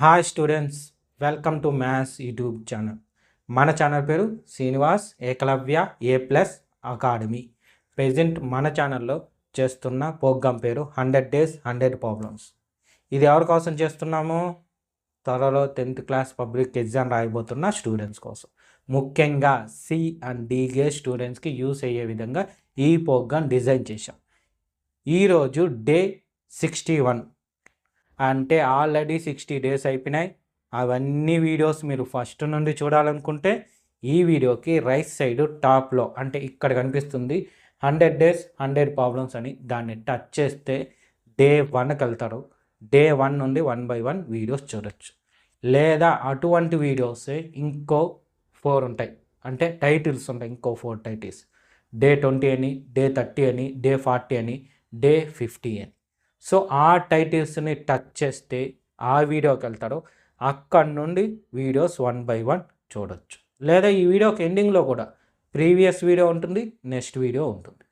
Hi students, welcome to maths YouTube channel. మన channel పేరు Srinivas Ekalavya A+ academy. Present మన ఛానల్లో చేస్తున్న ప్రోగ్రామ్ పేరు 100 Days 100 Problems. ఇది ఎవరి కోసం చేస్తున్నాము? త్వరలో 10th క్లాస్ పబ్లిక్ ఎగ్జామ్ రాయబోతున్న స్టూడెంట్స్ కోసం, ముఖ్యంగా C అండ్ D గ్రేడ్ స్టూడెంట్స్కి యూస్ అయ్యే విధంగా ఈ ప్రోగ్రామ్ డిజైన్ చేశాం. ఈరోజు డే 61, అంటే ఆల్రెడీ 60 days అయిపోయినాయి. అవన్నీ వీడియోస్ మీరు ఫస్ట్ నుండి చూడాలనుకుంటే ఈ వీడియోకి రైట్ సైడ్ టాప్లో, అంటే ఇక్కడ కనిపిస్తుంది 100 Days 100 Problems అని, దాన్ని టచ్ చేస్తే డే 1కి వెళ్తారు. డే 1 నుండి 1 by 1 వీడియోస్ చూడొచ్చు. లేదా అటువంటి వీడియోసే ఇంకో 4 ఉంటాయి, అంటే టైటిల్స్ ఉంటాయి, ఇంకో 4 టైటిల్స్. డే 20 అని, డే 30 అని, డే 40 అని, డే 50 అని. సో ఆ టైటిల్స్ని టచ్ చేస్తే ఆ వీడియోకి వెళ్తారు. అక్కడి నుండి వీడియోస్ 1 by 1 చూడొచ్చు. లేదా ఈ వీడియోకి ఎండింగ్లో కూడా ప్రీవియస్ వీడియో ఉంటుంది, నెక్స్ట్ వీడియో ఉంటుంది.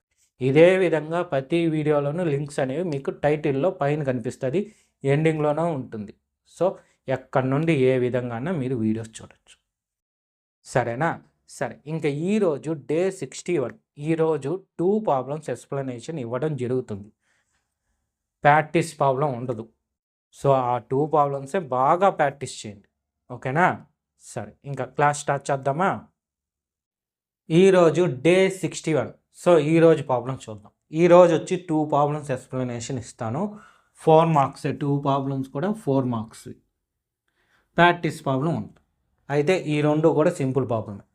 ఇదే విధంగా ప్రతి వీడియోలోనూ లింక్స్ అనేవి మీకు టైటిల్లో పైన కనిపిస్తుంది, ఎండింగ్లోనూ ఉంటుంది. సో ఎక్కడి నుండి ఏ విధంగానే మీరు వీడియోస్ చూడొచ్చు. సరేనా? సరే, ఇంకా ఈరోజు డే 61. ఈరోజు 2 ప్రాబ్లమ్స్ ఎక్స్ప్లెనేషన్ ఇవ్వడం జరుగుతుంది. ప్రాక్టీస్ ప్రాబ్లం ఉండదు. సో ఆ 2 ప్రాబ్లమ్సే బాగా ప్రాక్టీస్ చేయండి, ఓకేనా? సరే, ఇంకా క్లాస్ స్టార్ట్ చేద్దామా? ఈరోజు డే 61. సో ఈరోజు ప్రాబ్లం చూద్దాం. ఈరోజు వచ్చి 2 ప్రాబ్లమ్స్ ఎక్స్ప్లెనేషన్ ఇస్తాను. 4 మార్క్స్, 2 ప్రాబ్లమ్స్ కూడా 4 మార్క్స్. ప్రాక్టీస్ ప్రాబ్లం ఉంటుంది. అయితే ఈ 2 కూడా సింపుల్ ప్రాబ్లమే.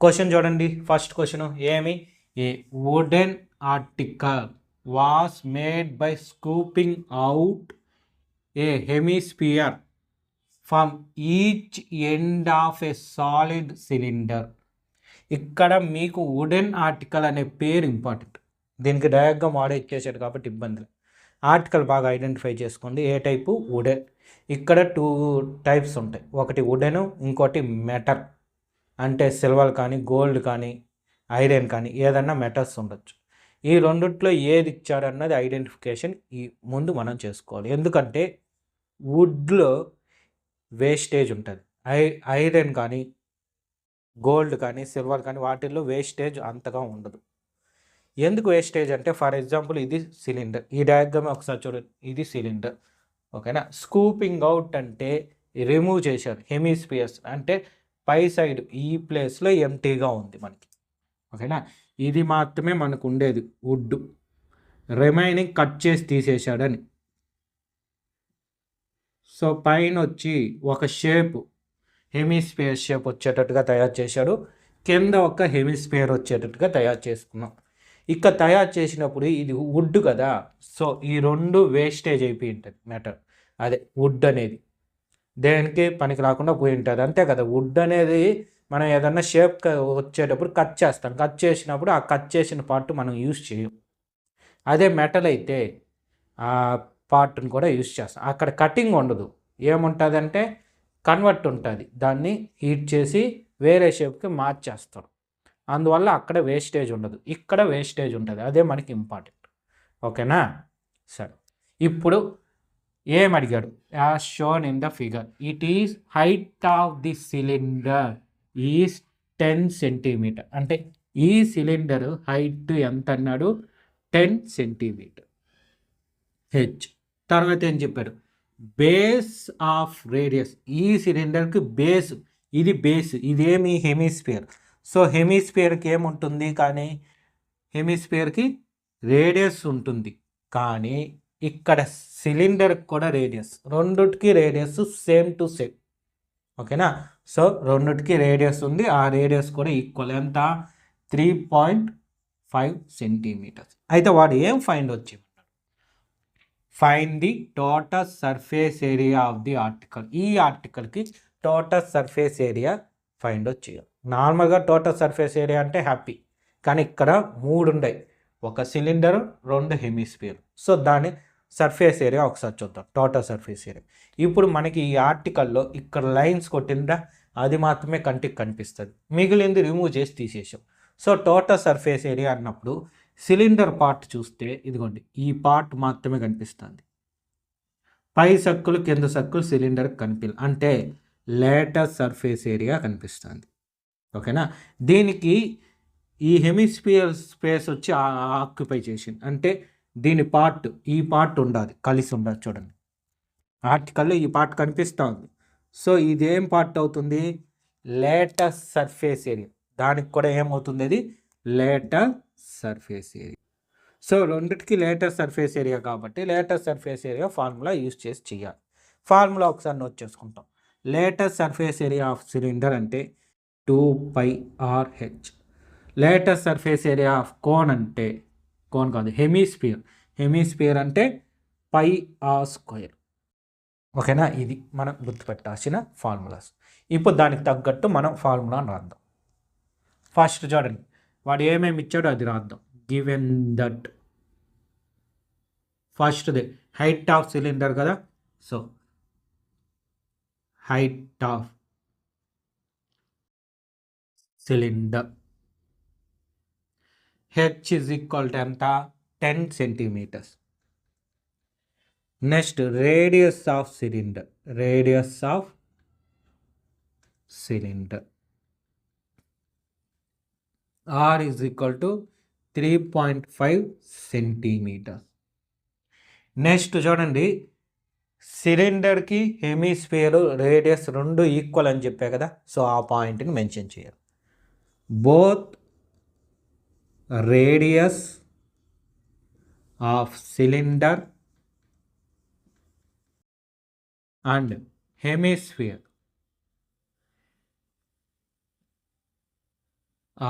క్వశ్చన్ చూడండి. ఫస్ట్ క్వశ్చన్ ఏమి? ఏ wooden article was made by scooping out a hemisphere from each end of a solid cylinder. ఇక్కడ మీకు వుడెన్ ఆర్టికల్ అనే పేరు ఇంపార్టెంట్. దీనికి డయాగ్రామ్ వాడే ఇచ్చేసాడు కాబట్టి ఇబ్బంది. ఆర్టికల్ బాగా ఐడెంటిఫై చేసుకోండి. ఏ టైపు? వుడెన్. ఇక్కడ 2 టైప్స్ ఉంటాయి, ఒకటి వుడెన్, ఇంకోటి మెటల్. అంటే సిల్వర్ కానీ, గోల్డ్ కానీ, ఐరన్ కానీ, ఏదన్నా మెటల్స్ ఉండొచ్చు. ఈ రెండిట్లో ఏది ఇచ్చారన్నది ఐడెంటిఫికేషన్ ఈ ముందు మనం చేసుకోవాలి. ఎందుకంటే వుడ్లో వేస్టేజ్ ఉంటుంది. ఐరన్ కానీ, గోల్డ్ కానీ, సిల్వర్ కానీ వాటిల్లో వేస్టేజ్ అంతగా ఉండదు. ఎందుకు వేస్టేజ్ అంటే, ఫర్ ఎగ్జాంపుల్ ఇది సిలిండర్. ఈ డయాగ్రామ్ ఒకసారి చూడండి, ఇది సిలిండర్, ఓకేనా? స్కూపింగ్ అవుట్ అంటే రిమూవ్ చేశారు. హెమిస్పియర్స్ అంటే పై సైడ్ ఈ ప్లేస్లో ఎంటీగా ఉంది మనకి, ఓకేనా? ఇది మాత్రమే మనకు ఉండేది వుడ్. రిమైనింగ్ కట్ చేసి తీసేశాడని. సో పైన వచ్చి ఒక షేప్, హెమిస్పియర్ షేప్ వచ్చేటట్టుగా తయారు చేశాడు. కింద ఒక హెమిస్పియర్ వచ్చేటట్టుగా తయారు చేసుకున్నాం. ఇక తయారు చేసినప్పుడు ఇది వుడ్ కదా, సో ఈ 2 వేస్టేజ్ అయిపోయి ఉంటుంది. మెటల్ అదే వుడ్ అనేది దేనికి పనికి రాకుండా పోయి ఉంటుంది, అంతే కదా. వుడ్ అనేది మనం ఏదన్నా షేప్ వచ్చేటప్పుడు కట్ చేస్తాం. కట్ చేసినప్పుడు ఆ కట్ చేసిన పార్ట్ మనం యూజ్ చేయం. అదే మెటల్ అయితే ఆ పార్ట్ని కూడా యూజ్ చేస్తాం. అక్కడ కటింగ్ ఉండదు, ఏముంటుందంటే కన్వర్ట్ ఉంటుంది. దాన్ని హీట్ చేసి వేరే షేప్కి మార్చేస్తారు. అందువల్ల అక్కడ వేస్టేజ్ ఉండదు, ఇక్కడ వేస్టేజ్ ఉంటుంది. అదే మనకి ఇంపార్టెంట్, ఓకేనా? సరే, ఇప్పుడు ఏం అడిగాడు? As shown in the figure, it is height of the cylinder is 10 cm. అంటే ఈ సిలిండర్ హైట్ ఎంత అన్నాడు? 10 cm హెచ్. తర్వాత ఏం చెప్పాడు? బేస్ ఆఫ్ రేడియస్, ఈ సిలిండర్కి బేస్, ఇది బేస్, ఇదేమి హెమిస్పియర్. సో హెమిస్పియర్కి ఏముంటుంది? కానీ హెమిస్పియర్కి రేడియస్ ఉంటుంది. కానీ ఇక్కడ సిలిండర్కి కూడా రేడియస్, రెండుకి రేడియస్ సేమ్ టు సేమ్, ఓకేనా? సో రెండుకి రేడియస్ ఉంది, ఆ రేడియస్ కూడా ఈక్వల్. ఎంత? 3.5 cm. అయితే వాడు ఏం ఫైండ్ వచ్చి, find the total surface area of the article. ఈ ఆర్టికల్కి టోటల్ సర్ఫేస్ ఏరియా ఫైండ్ వచ్చి. నార్మల్గా టోటల్ సర్ఫేస్ ఏరియా అంటే హ్యాపీ, కానీ ఇక్కడ 3 ఉన్నాయి, ఒక సిలిండర్, 2 హెమిస్పియర్. సో దాని సర్ఫేస్ ఏరియా ఒకసారి చూద్దాం. టోటల్ సర్ఫేస్ ఏరియా ఇప్పుడు మనకి ఈ ఆర్టికల్లో ఇక్కడ లైన్స్ కొట్టిందా, అది మాత్రమే కంటికి కనిపిస్తుంది, మిగిలింది రిమూవ్ చేసి తీసేసాం. సో టోటల్ సర్ఫేస్ ఏరియా అన్నప్పుడు సిలిండర్ పార్ట్ చూస్తే ఇదిగోండి, ఈ పార్ట్ మాత్రమే కనిపిస్తుంది. పై సర్కిల్ కింద సర్కిల్ సిలిండర్ అంటే లేటెస్ట్ సర్ఫేస్ ఏరియా కనిపిస్తుంది. ఓకేనా, దీనికి ఈ హెమిస్ఫియర్ స్పేస్ వచ్చి ఆక్యుపై చేసింది అంటే దీని పార్ట్ ఈ పార్ట్ ఉండాలి, కలిసి ఉండాలి. చూడండి ఆర్టికల్లో ఈ పార్ట్ కనిపిస్తుంది. సో ఇదేం పార్ట్ అవుతుంది, లేటెస్ట్ సర్ఫేస్ ఏరియా. దానికి కూడా ఏమవుతుంది, అది లేటెస్ట్ సర్ఫేస్ ఏరియా. సో రెండిటికి లేటెస్ట్ సర్ఫేస్ ఏరియా కాబట్టి latest surface area formula use చేసి చేయాలి. ఫార్ములా ఒకసారి నోట్ చేసుకుంటాం. Latest surface area of cylinder అంటే 2πRH. Latest surface area of cone అంటే కోన్ కాదు హెమిస్ఫియర్ అంటే πr². ఓకేనా, ఇది మనం గుర్తుపెట్టాల్సిన ఫార్ములాస్. ఇప్పుడు దానికి తగ్గట్టు మనం ఫార్ములాను రాద్దాం. ఫస్ట్ చూడండి వాడు ఏమేమి ఇచ్చాడో అది రాద్దాం. గివెన్ దట్ ఫస్ట్ది హైట్ ఆఫ్ సిలిండర్ కదా, so height of cylinder H is equal to ఎంత 10 centimeters. Next radius of cylinder R is equal to 3.5 centimeters. Next చూడండి సిలిండర్కి హెమిస్ఫియర్ రేడియస్ రెండు ఈక్వల్ అని చెప్పా కదా, సో ఆ పాయింట్ని మెన్షన్ చేయాలి. Both radius of cylinder and hemisphere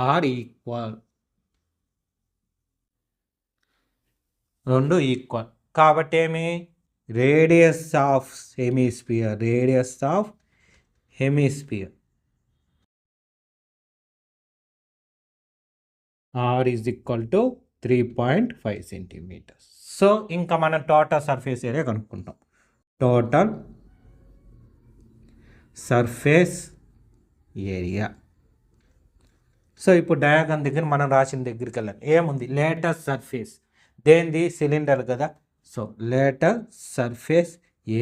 are equal. రెండు ఈక్వల్ కాబట్టి ఏమి radius of hemisphere R is equal to 3.5 centimeters. So ఇంకా మనం టోటల్ సర్ఫేస్ ఏరియా కనుక్కుంటాం. Total surface area. సో ఇప్పుడు డయాగ్రామ్ దగ్గర మనం రాసిన దగ్గరికి వెళ్ళండి. ఏముంది, లేటెస్ట్ సర్ఫేస్ దేనిది, సిలిండర్ కదా, so lateral surface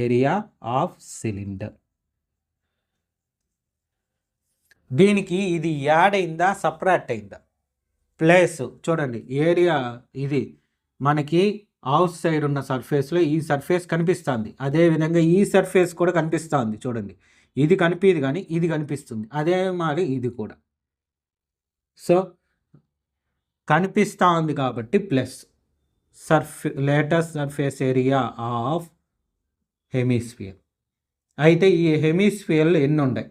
area of cylinder. దీనికి ఇది యాడ్ అయిందా సపరేట్ అయిందా, ప్లేస్ చూడండి ఏరియా ఇది మనకి అవుట్ సైడ్ ఉన్న సర్ఫేస్లో ఈ సర్ఫేస్ కనిపిస్తుంది, అదేవిధంగా ఈ సర్ఫేస్ కూడా కనిపిస్తుంది. చూడండి ఇది కనిపించదు కానీ ఇది కనిపిస్తుంది, అదే మరి ఇది కూడా. సో కనిపిస్తూ ఉంది కాబట్టి plus latest surface area of hemisphere. అయితే ఈ హెమిస్ఫియర్లు ఎన్ని ఉన్నాయి,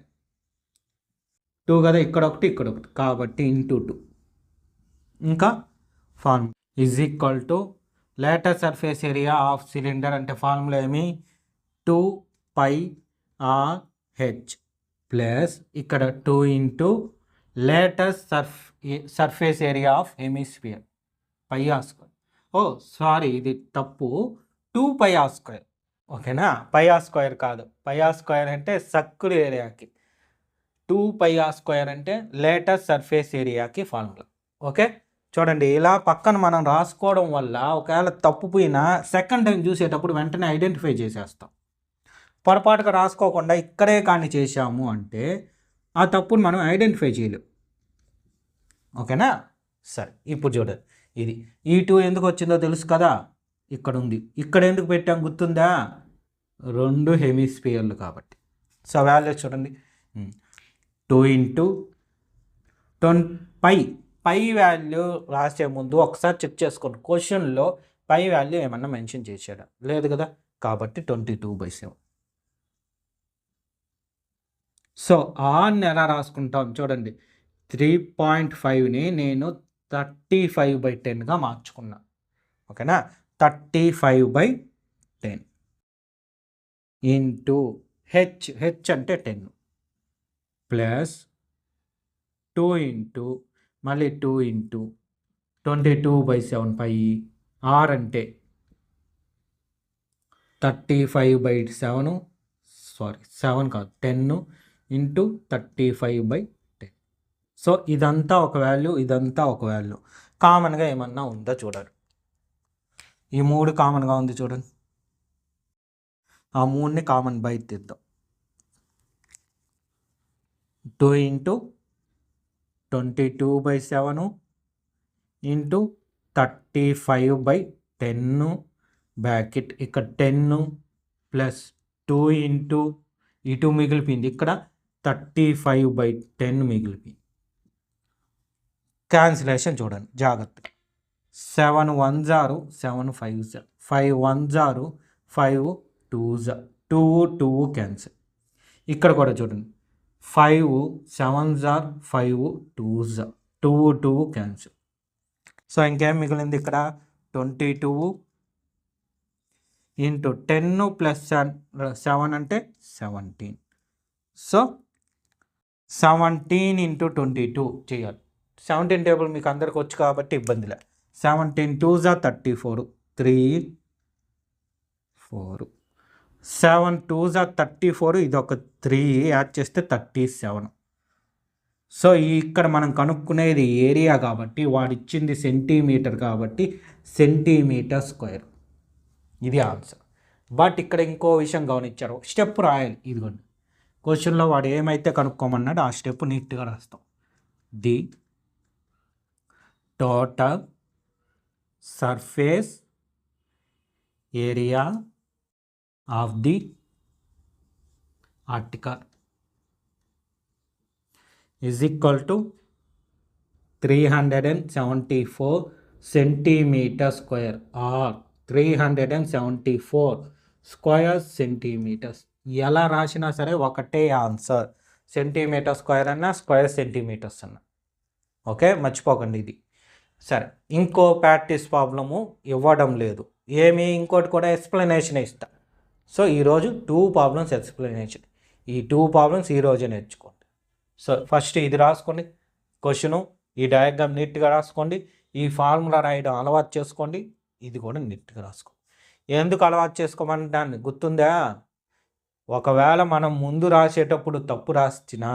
2 కదా, ఇక్కడ ఒకటి ఇక్కడ ఒకటి, కాబట్టి ఇంటూ 2. ఇంకా form is equal to latest surface area of cylinder అంటే ఫార్ములా ఏమి 2πRH ప్లస్ ఇక్కడ 2 into latest surface area of hemisphere πr². Oh sorry ఇది తప్పు, 2πr². ఓకేనా, πr² కాదు, πr² అంటే సర్కిల్ ఏరియాకి, 2πr² అంటే లేటెస్ట్ సర్ఫేస్ ఏరియాకి ఫార్ములా. ఓకే చూడండి ఇలా పక్కన మనం రాసుకోవడం వల్ల ఒకవేళ తప్పుపోయినా సెకండ్ టైం చూసేటప్పుడు వెంటనే ఐడెంటిఫై చేసేస్తాం. పొరపాటుగా రాసుకోకుండా ఇక్కడే కానీ చేసాము అంటే ఆ తప్పును మనం ఐడెంటిఫై చేయలేం. ఓకేనా, సరే ఇప్పుడు చూడండి ఇది ఈ 2 ఎందుకు వచ్చిందో తెలుసు కదా, ఇక్కడ ఉంది, ఇక్కడ ఎందుకు పెట్టాం గుర్తుందా, 2 హెమిస్ఫియర్లు కాబట్టి. సో వాల్యూస్ చూడండి 2 ఇంటూ 10 పై వాల్యూ రాసే ముందు ఒకసారి చెక్ చేసుకోండి, క్వశ్చన్లో పై వాల్యూ ఏమన్నా మెన్షన్ చేశాడా, లేదు కదా, కాబట్టి 22/7. సో ఆర్ని ఎలా రాసుకుంటాం చూడండి, 3.5ని నేను 35/10గా మార్చుకున్నా. ఓకేనా, 35/10 ఇంటూ హెచ్ అంటే 10 ప్లస్ 2 ఇంటూ మళ్ళీ 2 ఇంటూ 22/7 పై ఆర్ అంటే 35/7 7 కాదు 10 ఇంటూ 35/10. సో ఇదంతా ఒక వాల్యూ, ఇదంతా ఒక వాల్యూ. కామన్గా ఏమన్నా ఉందో చూడండి, ఈ 3 కామన్గా ఉంది చూడండి. ఆ 3ని కామన్ బయట తీద్దాం. 2 ఇంటూ 22/7 ఇంటూ 35/10 బ్రాకెట్. ఇక్కడ 10 ప్లస్ 2 ఇంటూ ఇటు మిగిలిపోయింది, ఇక్కడ 35/10 మిగిలిపోయింది. క్యాన్సిలేషన్ చూడండి జాగ్రత్తగా. 7 1s are 7 5s, 5 1s are 5 2s, 2 cancel. ఇక్కడ కూడా చూడండి 5 7s are 5 2s, 2 cancel. So ఇంకేం మిగిలింది ఇక్కడ 22 ఇంటూ 10 ప్లస్ 7 అంటే 17. సో 17 ఇంటూ 22 చేయాలి. 17 టేబుల్ మీకు అందరికి వచ్చు కాబట్టి ఇబ్బంది లేదు. 17 2s are 34, 3 4, 7 2s are 34, ఇది ఒక 3 యాడ్ చేస్తే 37. సో ఇక్కడ మనం కనుక్కునేది ఏరియా కాబట్టి వాడు ఇచ్చింది సెంటీమీటర్ కాబట్టి సెంటీమీటర్ స్క్వేర్, ఇది ఆన్సర్. బట్ ఇక్కడ ఇంకో విషయం గమనించారు, స్టెప్ రాయాలి. ఇదిగోండి క్వశ్చన్లో వాడు ఏమైతే కనుక్కోమన్నాడు ఆ స్టెప్ నీట్గా రాస్తాం. The total surface area of the article is equal to 374 centimeter square or 374 square centimeters. ఎలా రాసినా సరే ఒకటే ఆన్సర్, సెంటీమీటర్ స్క్వేర్ అన్నా స్క్వేర్ సెంటీమీటర్స్ అన్నా. ఓకే, మర్చిపోకండి ఇది. సరే, ఇంకో ప్రాక్టీస్ ప్రాబ్లము ఇవ్వడం లేదు. ఇంకోటి కూడా ఎక్స్ప్లెనేషన్ ఇస్తా. సో ఈరోజు 2 ప్రాబ్లమ్స్ ఎక్స్ప్లెనేషన్, ఈ 2 ప్రాబ్లమ్స్ ఈరోజే నేర్చుకోండి. సో ఫస్ట్ ఇది రాసుకోండి క్వశ్చను, ఈ డయాగ్రామ్ నీట్గా రాసుకోండి, ఈ ఫార్ములా రాయడం అలవాటు చేసుకోండి, ఇది కూడా నీట్గా రాసుకోండి. ఎందుకు అలవాటు చేసుకోమని దాన్ని గుర్తుందా? ఒకవేళ మనం ముందు రాసేటప్పుడు తప్పు రాసినా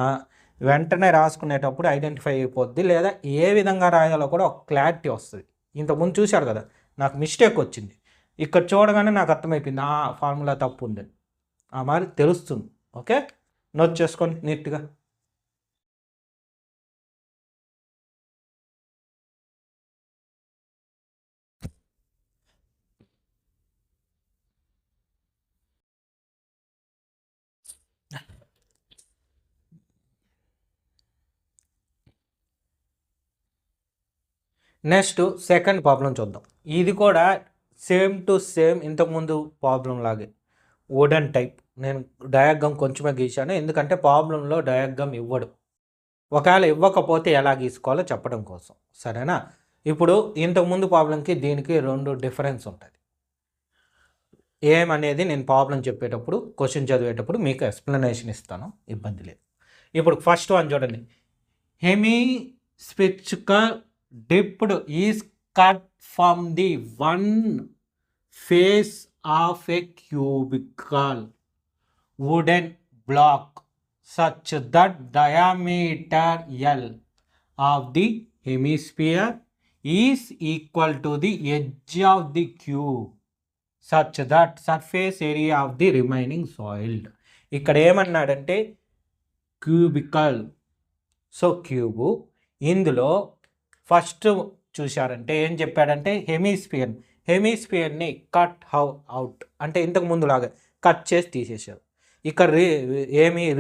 వెంటనే రాసుకునేటప్పుడు ఐడెంటిఫై అయిపోద్ది, లేదా ఏ విధంగా రాయాలో కూడా ఒక క్లారిటీ వస్తుంది. ఇంతకుముందు చూశారు కదా, నాకు మిస్టేక్ వచ్చింది, ఇక్కడ చూడగానే నాకు అర్థమైపోయింది ఆ ఫార్ములా తప్పు ఉందని, ఆ మరి తెలుస్తుంది. ఓకే, నోట్ చేసుకోండి నీట్గా. నెక్స్ట్ సెకండ్ ప్రాబ్లం చూద్దాం. ఇది కూడా సేమ్ టు సేమ్ ఇంతకుముందు ప్రాబ్లం లాగే వుడెన్ టైప్. నేను డయాగ్రామ్ కొంచెమే గీశాను, ఎందుకంటే ప్రాబ్లంలో డయాగ్రామ్ ఇవ్వడు. ఒకవేళ ఇవ్వకపోతే ఎలా గీసుకోవాలో చెప్పడం కోసం, సరేనా? ఇప్పుడు ఇంతకుముందు ప్రాబ్లంకి దీనికి 2 డిఫరెన్స్ ఉంటుంది. ఏమనేది నేను ప్రాబ్లం చెప్పేటప్పుడు, క్వశ్చన్ చదివేటప్పుడు మీకు ఎక్స్ప్లెనేషన్ ఇస్తాను, ఇబ్బంది లేదు. ఇప్పుడు ఫస్ట్ వన్ చూడండి. Hemispherical dipped is cut from the one face of a cubical wooden block such that diameter L of the hemisphere is equal to the edge of the cube such that surface area of the remaining soiled. ఇక్కడ ఏమన్నాడంటే cubical, so cube. ఇందులో first చూశారంటే ఏం చెప్పాడంటే హెమిస్పియర్ని cut out అంటే ఇంతకు ముందులాగా cut చేసి తీసేశాడు. ఇక్కడ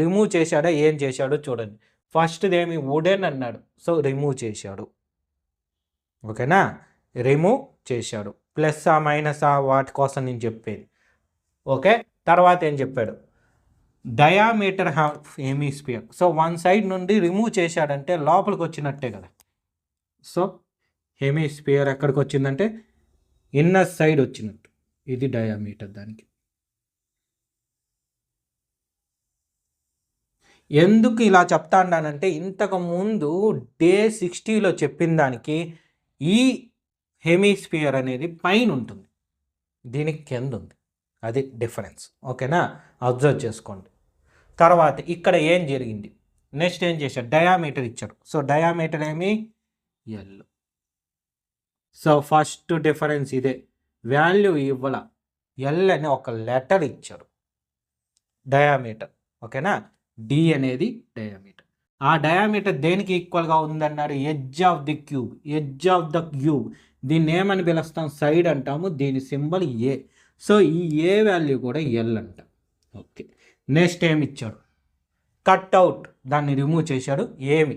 రిమూవ్ చేశాడో ఏం చేశాడో చూడండి. ఫస్ట్ది వుడెన్ అన్నాడు, సో రిమూవ్ చేశాడు. ఓకేనా, రిమూవ్ చేశాడు. ప్లస్ మైనస్ వాటి కోసం నేను చెప్పేది. ఓకే, తర్వాత ఏం చెప్పాడు? Diameter of hemisphere. So one side నుండి రిమూవ్ చేశాడంటే లోపలికి వచ్చినట్టే కదా. సో హెమిస్పియర్ ఎక్కడికి వచ్చిందంటే ఇన్నర్ సైడ్ వచ్చినట్టు, ఇది డయామీటర్. దానికి ఎందుకు ఇలా చెప్తానంటే ఇంతకుముందు డే 60లో చెప్పిన దానికి ఈ హెమిస్పియర్ అనేది పైన ఉంటుంది, దీనికి కింద ఉంది, అది డిఫరెన్స్. ఓకేనా, అబ్జర్వ్ చేసుకోండి. తర్వాత ఇక్కడ ఏం జరిగింది, నెక్స్ట్ ఏం చేశాడు? డయామీటర్ ఇచ్చాడు. So diameter L. So first difference ఇదే, వాల్యూ ఇవ్వాల, ఎల్ అని ఒక లెటర్ ఇచ్చాడు. డయామీటర్. ఓకేనా, డి అనేది డయామీటర్. ఆ డయామీటర్ దేనికి ఈక్వల్గా ఉందన్నారు? Edge of the cube. Edge of the cube దీన్ని ఏమని పిలుస్తాం? సైడ్ అంటాము. దీని సింబల్ ఏ. సో ఈ ఏ వాల్యూ కూడా ఎల్ అంట. ఓకే, నెక్స్ట్ ఏమి ఇచ్చాడు? కట్అవుట్, దాన్ని రిమూవ్ చేశాడు. ఏమి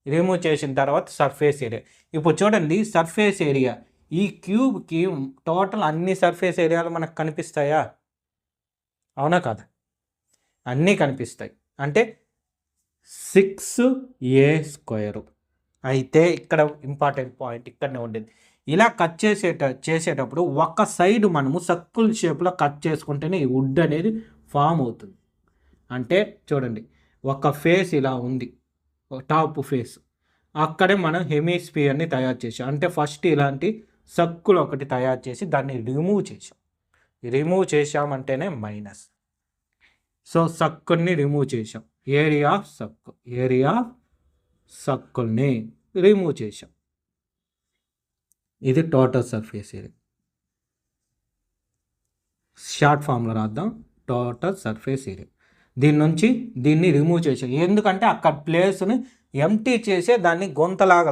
రిమూవ్ చేసిన తర్వాత సర్ఫేస్ ఏరియా. ఇప్పుడు చూడండి, సర్ఫేస్ ఏరియా ఈ క్యూబ్కి టోటల్ అన్ని సర్ఫేస్ ఏరియాలు మనకు కనిపిస్తాయా? అవునా కాదా? అన్నీ కనిపిస్తాయి. అంటే 6a². అయితే ఇక్కడ ఇంపార్టెంట్ పాయింట్ ఇక్కడనే ఉండేది. ఇలా కట్ చేసేటప్పుడు ఒక సైడ్ మనము సర్కిల్ షేప్లో కట్ చేసుకుంటేనే ఈ వుడ్ అనేది ఫామ్ అవుతుంది. అంటే చూడండి, ఒక ఫేస్ ఇలా ఉంది, టాప్ ఫేస్, అక్కడే మనం హెమిస్ఫియర్ని తయారు చేసాం. అంటే ఫస్ట్ ఇలాంటి సర్కిల్ ఒకటి తయారు చేసి దాన్ని రిమూవ్ చేసాం. రిమూవ్ చేసామంటేనే మైనస్. సో సర్కిల్ని రిమూవ్ చేసాం. ఏరియా ఆఫ్ సర్కిల్ని రిమూవ్ చేసాం. ఇది టోటల్ సర్ఫేస్ ఏరియా. షార్ట్ ఫామ్లో రాద్దాం, టోటల్ సర్ఫేస్ ఏరియా. దీని నుంచి దీన్ని రిమూవ్ చేసాం. ఎందుకంటే అక్కడ ప్లేస్ని ఎంటీ చేసే దాన్ని గొంతలాగా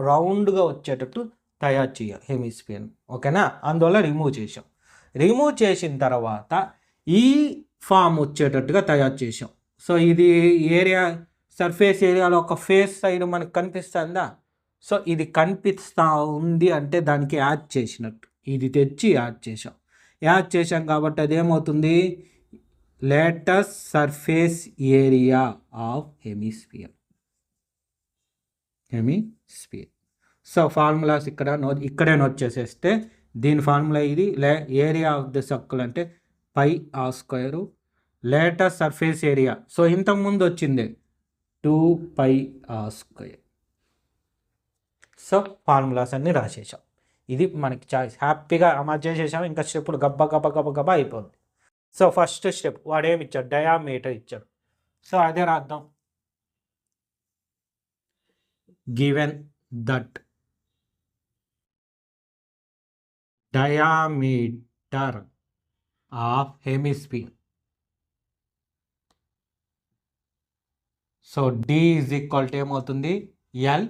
రౌండ్గా వచ్చేటట్టు తయారు చేయాలి హెమిస్ఫియర్. ఓకేనా, అందువల్ల రిమూవ్ చేసాం. రిమూవ్ చేసిన తర్వాత ఈ ఫామ్ వచ్చేటట్టుగా తయారు చేసాం. సో ఇది ఏరియా, సర్ఫేస్ ఏరియాలో ఒక ఫేస్ సైడ్ మనకు కనిపిస్తుందా? సో ఇది కనిపిస్తూ ఉంది అంటే దానికి యాడ్ చేసినట్టు. ఇది తెచ్చి యాడ్ చేసాం కాబట్టి అదేమవుతుంది? Lateral surface area of hemisphere. So formulas ఇక్కడే నోట్ చేసేస్తే దీని ఫార్ములా ఇది. ఏరియా ఆఫ్ ది సర్కిల్ అంటే πr². Latest surface area, so ఇంతకుముందు వచ్చింది 2πr². సో ఫార్ములాస్ అన్నీ రాసేసాం. ఇది మనకి చాయిస్. హ్యాపీగా అమలు చేసేసాం. ఇంకా స్టెప్పులు గబ్బా అయిపోతుంది. సో ఫస్ట్ స్టెప్ వాడేమి ఇచ్చాడు? డయామీటర్ ఇచ్చాడు. సో అదే రాద్దాం. Given that diameter of hemisphere, so D is equal to ఏమవుతుంది? ఎల్.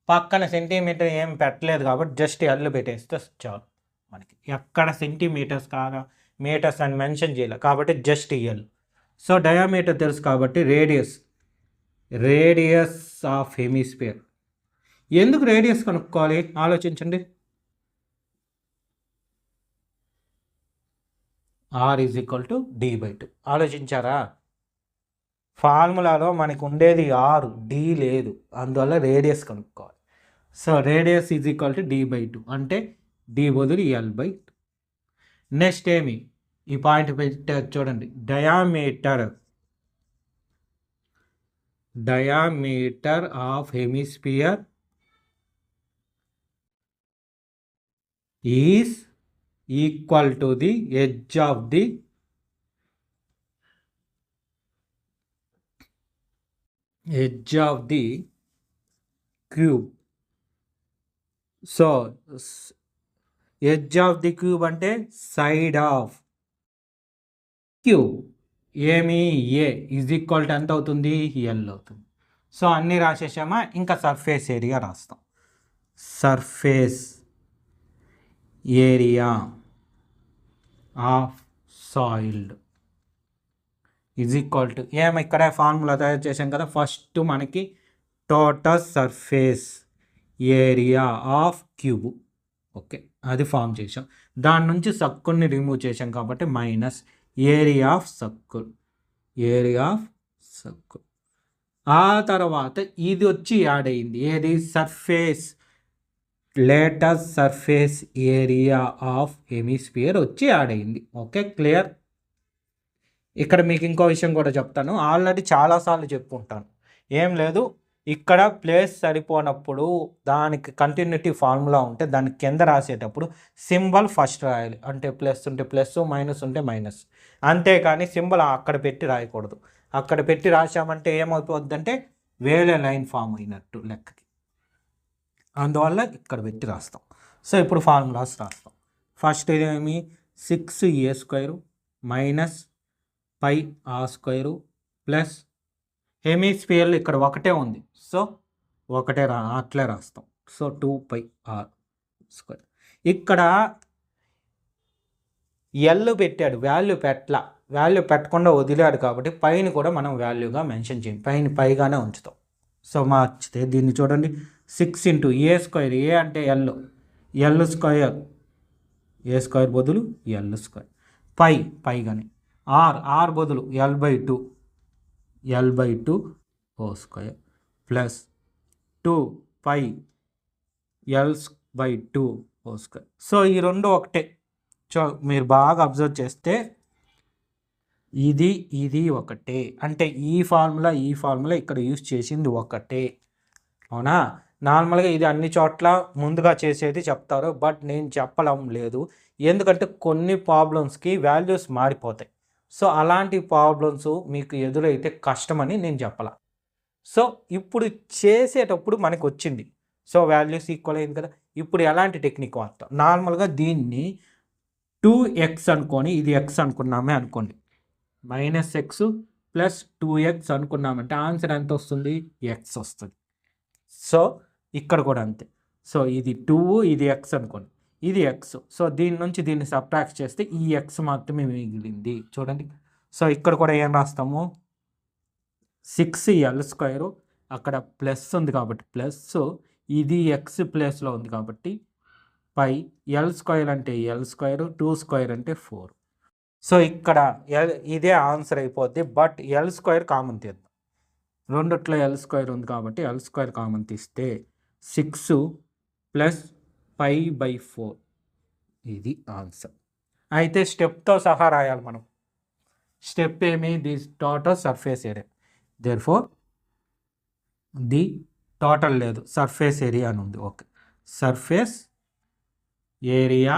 పక్కన సెంటీమీటర్ ఏం పెట్టలేదు కాబట్టి జస్ట్ ఎల్ పెట్టేస్తే చాలు. మనకి ఎక్కడ సెంటీమీటర్స్ కాదా, మీటర్స్ అని మెన్షన్ చేయలేదు కాబట్టి జస్ట్ ఎల్. సో డయామీటర్ తెలుసు కాబట్టి రేడియస్ ఆఫ్ హెమిస్ఫియర్. ఎందుకు రేడియస్ కనుక్కోవాలి? ఆలోచించండి. R is equal to d/2. ఆలోచించారా? ఫార్ములాలో మనకు ఉండేది ఆరు, డి లేదు, అందువల్ల రేడియస్ కనుక్కోవాలి. So radius is equal to d/2 అంటే డి బదులు l/2. నెక్స్ట్ ఏమి ఈ పాయింట్ పెట్టారు చూడండి. Diameter of hemisphere is equal to the edge of the cube. So edge of the cube అంటే సైడ్ ఆఫ్ క్యూబ్. ఏమి? ఏ ఈజ్ ఈక్వల్ టు ఎంత అవుతుంది? ఎల్ అవుతుంది. సో అన్నీ రాసేసామా? ఇంకా సర్ఫేస్ ఏరియా రాస్తాం. Surface area of soiled is equal to ఇక్కడ formula తయారు చేసాం కదా. ఫస్ట్ మనకి total surface area of cube. Okay, అది ఫామ్ చేసాం. దాని నుంచి సర్కిల్ని రిమూవ్ చేసాం కాబట్టి మైనస్ ఏరియా ఆఫ్ సర్కిల్. ఆ తర్వాత ఇది వచ్చి యాడ్ అయింది. ఏది? Latest surface area of hemisphere వచ్చి యాడ్ అయింది. Okay, clear. ఇక్కడ మీకు ఇంకో విషయం కూడా చెప్తాను. ఆల్రెడీ చాలాసార్లు చెప్పుకుంటాను. ఏం లేదు, ఇక్కడ ప్లేస్ సరిపోనప్పుడు దానికి కంటిన్యూటీ ఫార్ములా ఉంటే దాని కింద రాసేటప్పుడు సింబల్ ఫస్ట్ రాయాలి. అంటే ప్లస్ ఉంటే ప్లస్, మైనస్ ఉంటే మైనస్. అంతేకాని సింబల్ అక్కడ పెట్టి రాయకూడదు. అక్కడ పెట్టి రాసామంటే ఏమైపోద్ది అంటే వేరే లైన్ ఫామ్ అయినట్టు లెక్కకి. అందువల్ల ఇక్కడ పెట్టి రాస్తాం. సో ఇప్పుడు ఫార్ములాస్ రాస్తాం. ఫస్ట్ ఇదేమి? 6a² minus pi r square plus హెమిస్ఫియర్లో ఇక్కడ ఒకటే ఉంది, సో ఒకటే అట్లే రాస్తాం. So 2 r square. ఇక్కడ ఎల్ పెట్టాడు, వాల్యూ పెట్టకుండా వదిలాడు కాబట్టి పైన కూడా మనం వాల్యూగా మెన్షన్ చేయం, పైగానే ఉంచుతాం. సో మార్చితే దీన్ని చూడండి, 6 ఇంటూ ఏ స్క్వేర్, ఏ అంటే ఎల్ స్క్వేర్, ఏ స్క్వేర్ బదులు ఎల్ స్క్వేర్, పైగానే ఆర్ బదులు L/2 whole square plus 2 L/2 whole square. So ఈ రెండు ఒకటే. సో మీరు బాగా అబ్జర్వ్ చేస్తే ఇది ఒకటే, అంటే ఈ ఫార్ములా ఇక్కడ యూజ్ చేసింది ఒకటే, అవునా? నార్మల్గా ఇది అన్ని చోట్ల ముందుగా చేసేది చెప్తారు, బట్ నేను చెప్పడం లేదు, ఎందుకంటే కొన్ని ప్రాబ్లమ్స్కి వాల్యూస్ మారిపోతాయి. సో అలాంటి ప్రాబ్లమ్స్ మీకు ఎదురైతే కష్టమని నేను చెప్పాల. సో ఇప్పుడు చేసేటప్పుడు మనకు వచ్చింది, సో వాల్యూస్ ఈక్వల్ అయింది కదా. ఇప్పుడు ఎలాంటి టెక్నిక్ వాడతాం? నార్మల్గా దీన్ని 2x అనుకొని, ఇది x అనుకున్నామే అనుకోండి, -x ప్లస్ 2x అనుకున్నామంటే ఆన్సర్ ఎంత వస్తుంది? x వస్తుంది. సో ఇక్కడ కూడా అంతే. సో ఇది 2, ఇది x అనుకోండి, ఇది x. సో దీని నుంచి దీన్ని సబ్ట్రాక్ట్ చేస్తే ఈ x మాత్రమే మిగిలింది, చూడండి. సో ఇక్కడ కూడా ఏం రాస్తాము? 6L², అక్కడ ప్లస్ ఉంది కాబట్టి ప్లస్, ఇది x ప్లేస్లో ఉంది కాబట్టి L² అంటే L², 2² అంటే 4. సో ఇక్కడ ఇదే ఆన్సర్ అయిపోద్ది, బట్ L² కామన్ తీద్దాం. రెండిట్లో L² ఉంది కాబట్టి L² కామన్ తీస్తే 6 ప్లస్ 5/4 ఇది ఆన్సర్. అయితే స్టెప్తో సహా రాయాలి మనం. స్టెప్ ఏమి? The total surface area. Therefore the total లేదు, సర్ఫేస్ ఏరియా అని ఉంది. Okay, surface area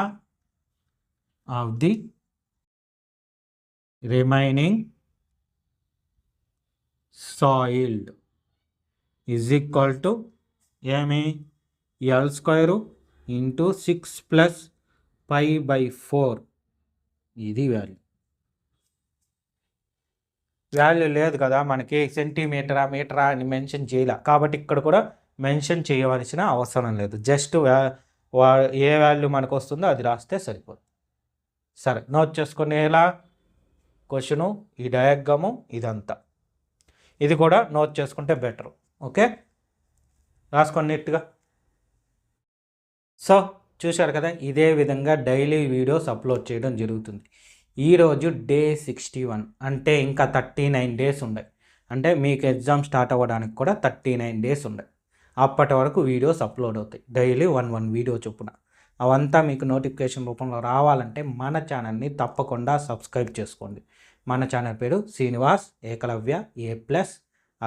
of the remaining soiled is equal to ఏమి? L² ఇంటూ 6 ప్లస్ 5/4 ఇది వాల్యూ లేదు కదా మనకి, సెంటీమీటరా మీటరా అని మెన్షన్ చేయాల, కాబట్టి ఇక్కడ కూడా మెన్షన్ చేయవలసిన అవసరం లేదు. జస్ట్ ఏ వాల్యూ మనకు వస్తుందో అది రాస్తే సరిపోతుంది. సరే, నోట్ చేసుకుని ఎలా క్వశ్చను, ఈ డయాగ్రాము, ఇదంతా ఇది కూడా నోట్ చేసుకుంటే బెటర్. ఓకే, రాసుకోండి నీట్గా. సో చూశారు కదా, ఇదే విధంగా డైలీ వీడియోస్ అప్లోడ్ చేయడం జరుగుతుంది. ఈరోజు డే 61, అంటే ఇంకా 39 డేస్ ఉన్నాయి. అంటే మీకు ఎగ్జామ్ స్టార్ట్ అవ్వడానికి కూడా 39 డేస్ ఉన్నాయి. అప్పటి వరకు వీడియోస్ అప్లోడ్ అవుతాయి, డైలీ 1 వీడియో చొప్పున. అవంతా మీకు నోటిఫికేషన్ రూపంలో రావాలంటే మన ఛానల్ని తప్పకుండా సబ్స్క్రైబ్ చేసుకోండి. మన ఛానల్ పేరు శ్రీనివాస్ ఏకలవ్య A+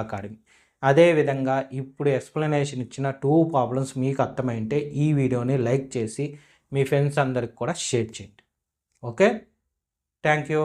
అకాడమీ. అదేవిధంగా ఇప్పుడు ఎక్స్ప్లెనేషన్ ఇచ్చిన 2 ప్రాబ్లమ్స్ మీకు అర్థమైంటే ఈ వీడియోని లైక్ చేసి మీ ఫ్రెండ్స్ అందరికి కూడా షేర్ చేయండి. Okay, thank you.